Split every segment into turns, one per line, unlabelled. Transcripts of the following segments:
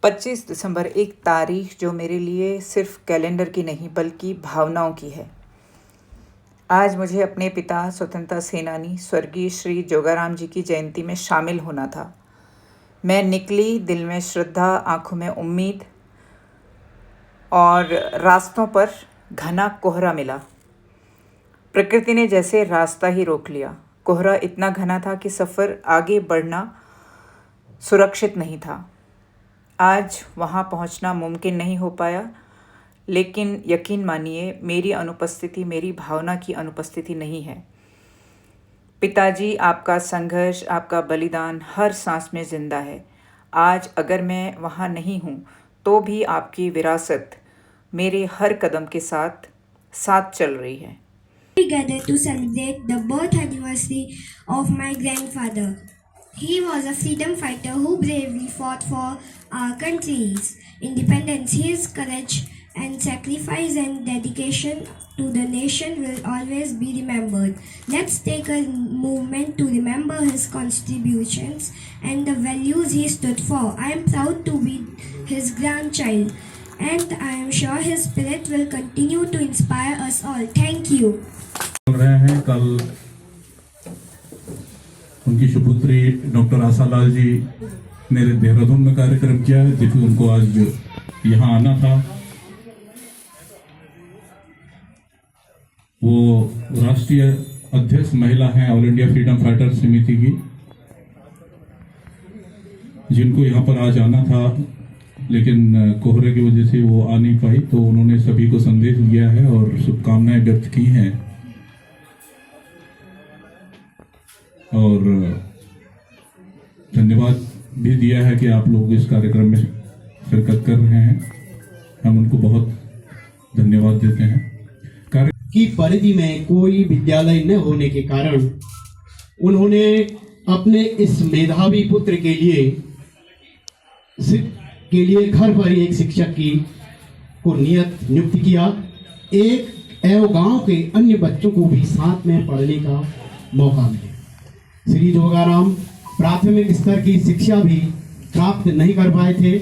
25 दिसंबर एक तारीख जो मेरे लिए सिर्फ कैलेंडर की नहीं बल्कि भावनाओं की है। आज मुझे अपने पिता स्वतंत्रता सेनानी स्वर्गीय श्री जोगाराम जी की जयंती में शामिल होना था। मैं निकली, दिल में श्रद्धा, आंखों में उम्मीद, और रास्तों पर घना कोहरा मिला। प्रकृति ने जैसे रास्ता ही रोक लिया। कोहरा इतना घना था कि सफ़र आगे बढ़ना सुरक्षित नहीं था। आज वहाँ पहुँचना मुमकिन नहीं हो पाया, लेकिन यकीन मानिए मेरी अनुपस्थिति मेरी भावना की अनुपस्थिति नहीं है। पिताजी, आपका संघर्ष, आपका बलिदान हर सांस में जिंदा है। आज अगर मैं वहाँ नहीं हूँ तो भी आपकी विरासत मेरे हर कदम के साथ साथ चल रही है।
We gathered to celebrate the birth anniversary of my grandfather. He was a freedom fighter who bravely fought for our country's independence. His courage and sacrifice and dedication to the nation will always be remembered. Let's take a moment to remember his contributions and the values he stood for. I am proud to be his grandchild, and I am sure his spirit will continue to inspire us all. Thank you.
रहे हैं कल उनकी सुपुत्री doctor आशालाल जी ने देहरादून में कार्यक्रम किया है, जिसमें उनको आज यहाँ आना था। वो राष्ट्रीय अध्यक्ष महिला हैं ऑल इंडिया फ्रीडम फाइटर समिति की, जिनको यहाँ पर आज आना था, लेकिन कोहरे की वजह से वो आ नहीं पाई। तो उन्होंने सभी को संदेश दिया है और शुभकामनाएं व्यक्त की हैं और धन्यवाद भी दिया है कि आप लोग इस कार्यक्रम में शिरकत कर रहे हैं। हम उनको बहुत धन्यवाद देते हैं।
की परिधि में कोई विद्यालय न होने के कारण उन्होंने अपने इस मेधावी पुत्र के लिए घर पर एक शिक्षक की को नियुक्त किया। एक एवं गांव के अन्य बच्चों को भी साथ में पढ़ने का मौका मिला। श्री जोगाराम प्राथमिक स्तर की शिक्षा भी प्राप्त नहीं कर पाए थे,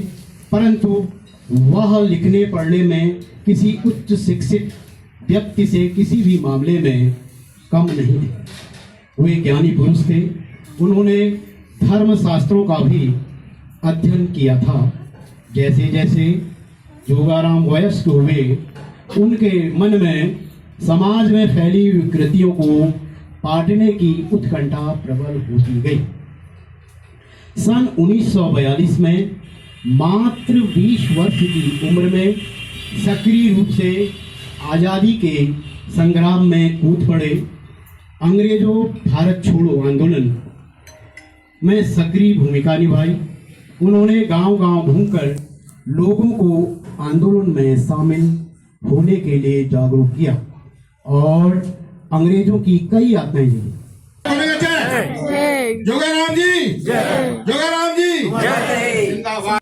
परंतु वह लिखने पढ़ने में किसी उच्च शिक्षित व्यक्ति से किसी भी मामले में कम नहीं थे। वे ज्ञानी पुरुष थे। उन्होंने धर्म शास्त्रों का भी अध्ययन किया था। जैसे जैसे जोगाराम वयस्क हुए, उनके मन में समाज में फैली विकृतियों को पाटने की उत्कंठा प्रबल होती गई। सन 1942 में मात्र 20 वर्ष की उम्र में सक्रिय रूप से आज़ादी के संग्राम में कूद पड़े। अंग्रेजों भारत छोड़ो आंदोलन में सक्रिय भूमिका निभाई। उन्होंने गांव-गांव घूमकर लोगों को आंदोलन में शामिल होने के लिए जागरूक किया और अंग्रेजों की कई यातनाएं झेली। जोगाराम जी, जोगाराम जी जिंदाबाद।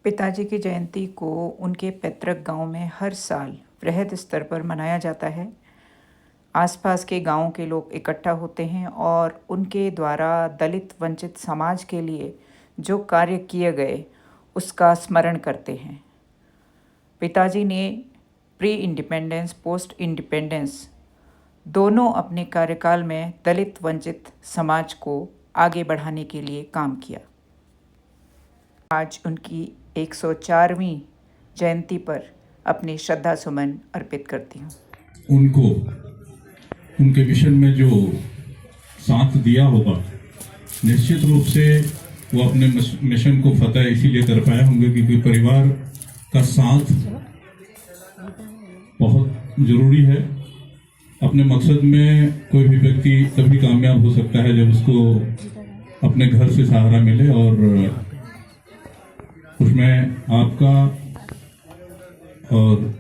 पिताजी की जयंती को उनके पैतृक गांव में हर साल वृहद स्तर पर मनाया जाता है। आसपास के गांवों के लोग इकट्ठा होते हैं और उनके द्वारा दलित वंचित समाज के लिए जो कार्य किए गए उसका स्मरण करते हैं। पिताजी ने प्री इंडिपेंडेंस, पोस्ट इंडिपेंडेंस दोनों अपने कार्यकाल में दलित वंचित समाज को आगे बढ़ाने के लिए काम किया। आज उनकी 104वीं जयंती पर अपनी श्रद्धा सुमन अर्पित करती हूँ।
उनको उनके मिशन में जो साथ दिया होगा, निश्चित रूप से वो अपने मिशन को फतह इसीलिए कर पाए होंगे क्योंकि परिवार का साथ बहुत जरूरी है। अपने मकसद में कोई भी व्यक्ति तभी कामयाब हो सकता है जब उसको अपने घर से सहारा मिले, और उसमें आपका और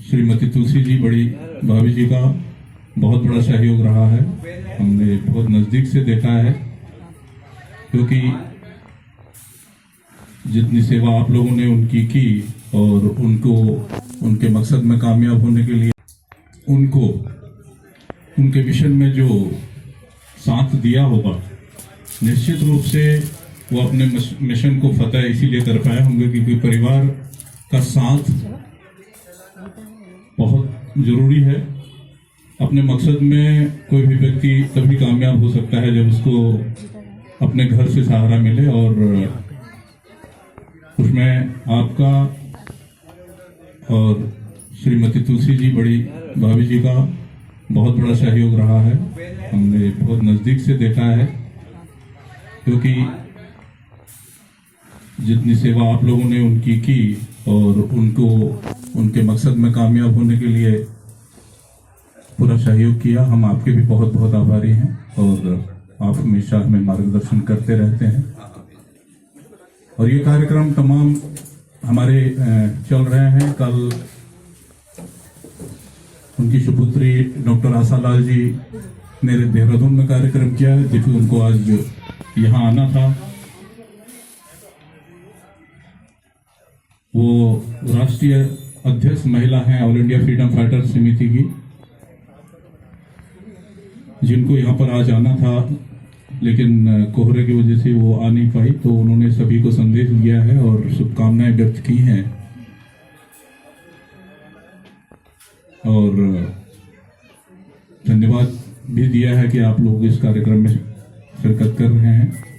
श्रीमती तुलसी जी, बड़ी भाभी जी का बहुत बड़ा सहयोग रहा है। हमने बहुत नज़दीक से देखा है, क्योंकि जितनी सेवा आप लोगों ने उनकी की और उनको उनके मकसद में कामयाब होने के लिए उनको उनके मिशन में जो साथ दिया होगा, निश्चित रूप से वो अपने मिशन को फतेह इसीलिए कर पाए होंगे क्योंकि परिवार का साथ बहुत जरूरी है। अपने मकसद में कोई भी व्यक्ति तभी कामयाब हो सकता है जब उसको अपने घर से सहारा मिले, और उसमें आपका और श्रीमती तुलसी जी बड़ी भाभी जी का बहुत बड़ा सहयोग रहा है। हमने बहुत नज़दीक से देखा है, क्योंकि जितनी सेवा आप लोगों ने उनकी की और उनको उनके मकसद में कामयाब होने के लिए पूरा सहयोग किया। हम आपके भी बहुत बहुत आभारी हैं और आप हमेशा हमें मार्गदर्शन करते रहते हैं। और ये कार्यक्रम तमाम हमारे चल रहे हैं। कल उनकी सुपुत्री डॉक्टर आशालाल जी ने देहरादून में कार्यक्रम किया, जिसमें उनको आज यहाँ आना था। वो राष्ट्रीय अध्यक्ष महिला हैं ऑल इंडिया फ्रीडम फाइटर समिति की, जिनको यहाँ पर आज आना था, लेकिन कोहरे की वजह से वो आ नहीं पाई। तो उन्होंने सभी को संदेश दिया है और शुभकामनाएं व्यक्त की हैं और धन्यवाद भी दिया है कि आप लोग इस कार्यक्रम में शिरकत कर रहे हैं।